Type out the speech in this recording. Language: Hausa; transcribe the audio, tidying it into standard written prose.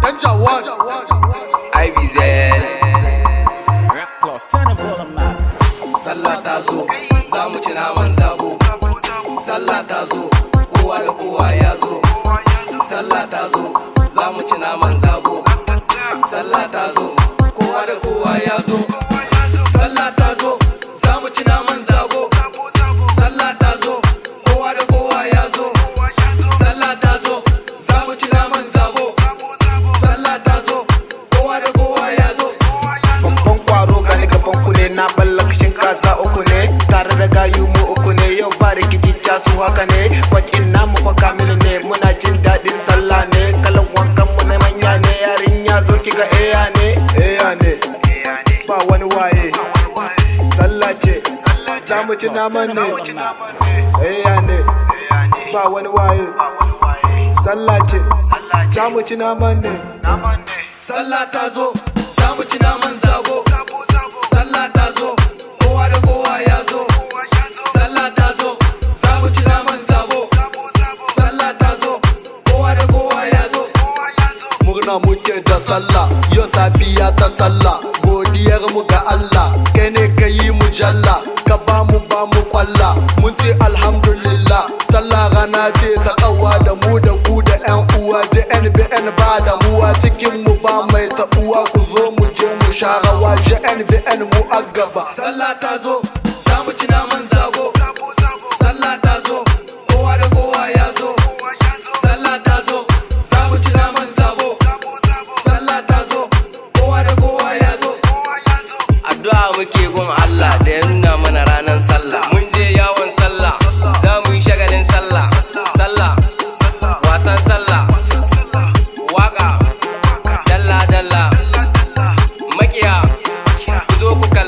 Danjawan IBZ Sallah ta zo, za mu ci naman zabo. Sallah ta zo, kowa da kowa ya zo. Sallah ta zo, za mu ci naman zabo. Sallah ta zo, kowa da kowa ya zo. Sallah ta zo, za mu ci naman zabo. Sallah ta zo, kowa da kowa ya zo. Sallah ta zo, za mu ci naman zabo. Sallah ta zo, kowa da kowa ya zo. Babban kwaro gani gaban ku ne, na balla kashin kasa uku ne, tare da gayu mu uku ne, yau ba rikici su haka ne, kwacin namu fa kamilu ne, muna jin daɗin sallah ne, kalan wankan mu na manya ne, yarinya zo kiga eya ne, ba wani waye, sallah ce, za mu ci naman ne, eya ne, ba wani waye, sallah ce, za mu ci naman ne. Sallah ta zo, za mu ci naman zabo. Sallah ta zo, kowa da kowa ya zo. Sallah ta zo, za mu ci naman zabo. Sallah ta zo, kowa da kowa ya zo. Murna muke da sallah, yau safiya ta sallah. Godiyar mu ga Allah, kai ne ka yi mu jalla, ka ba mu kwalla. Mun ce alhamdulillah, sallah rana ce ta kawa da mu da ku da 'yan uwa. JNBN ba da muwa, cikin mu ba mai taɓuwa. Ku zo mu je mu sha rawa, JNBN mu a gaba. Sallah ta zo, za mu ci naman zabo. Sallah ta zo, kowa da kowa ya zo. Sallah ta zo, za mu ci naman zabo. Sallah ta zo, kowa da kowa ya zo. addu'a muke gun Allah da ya nuna mana ranar sallah. Mun je yawon sallah, za mu yi shagalin sallah. Sallah, wasan sallah, waka, dalla-dalla, makiya, ku zo ku kalla.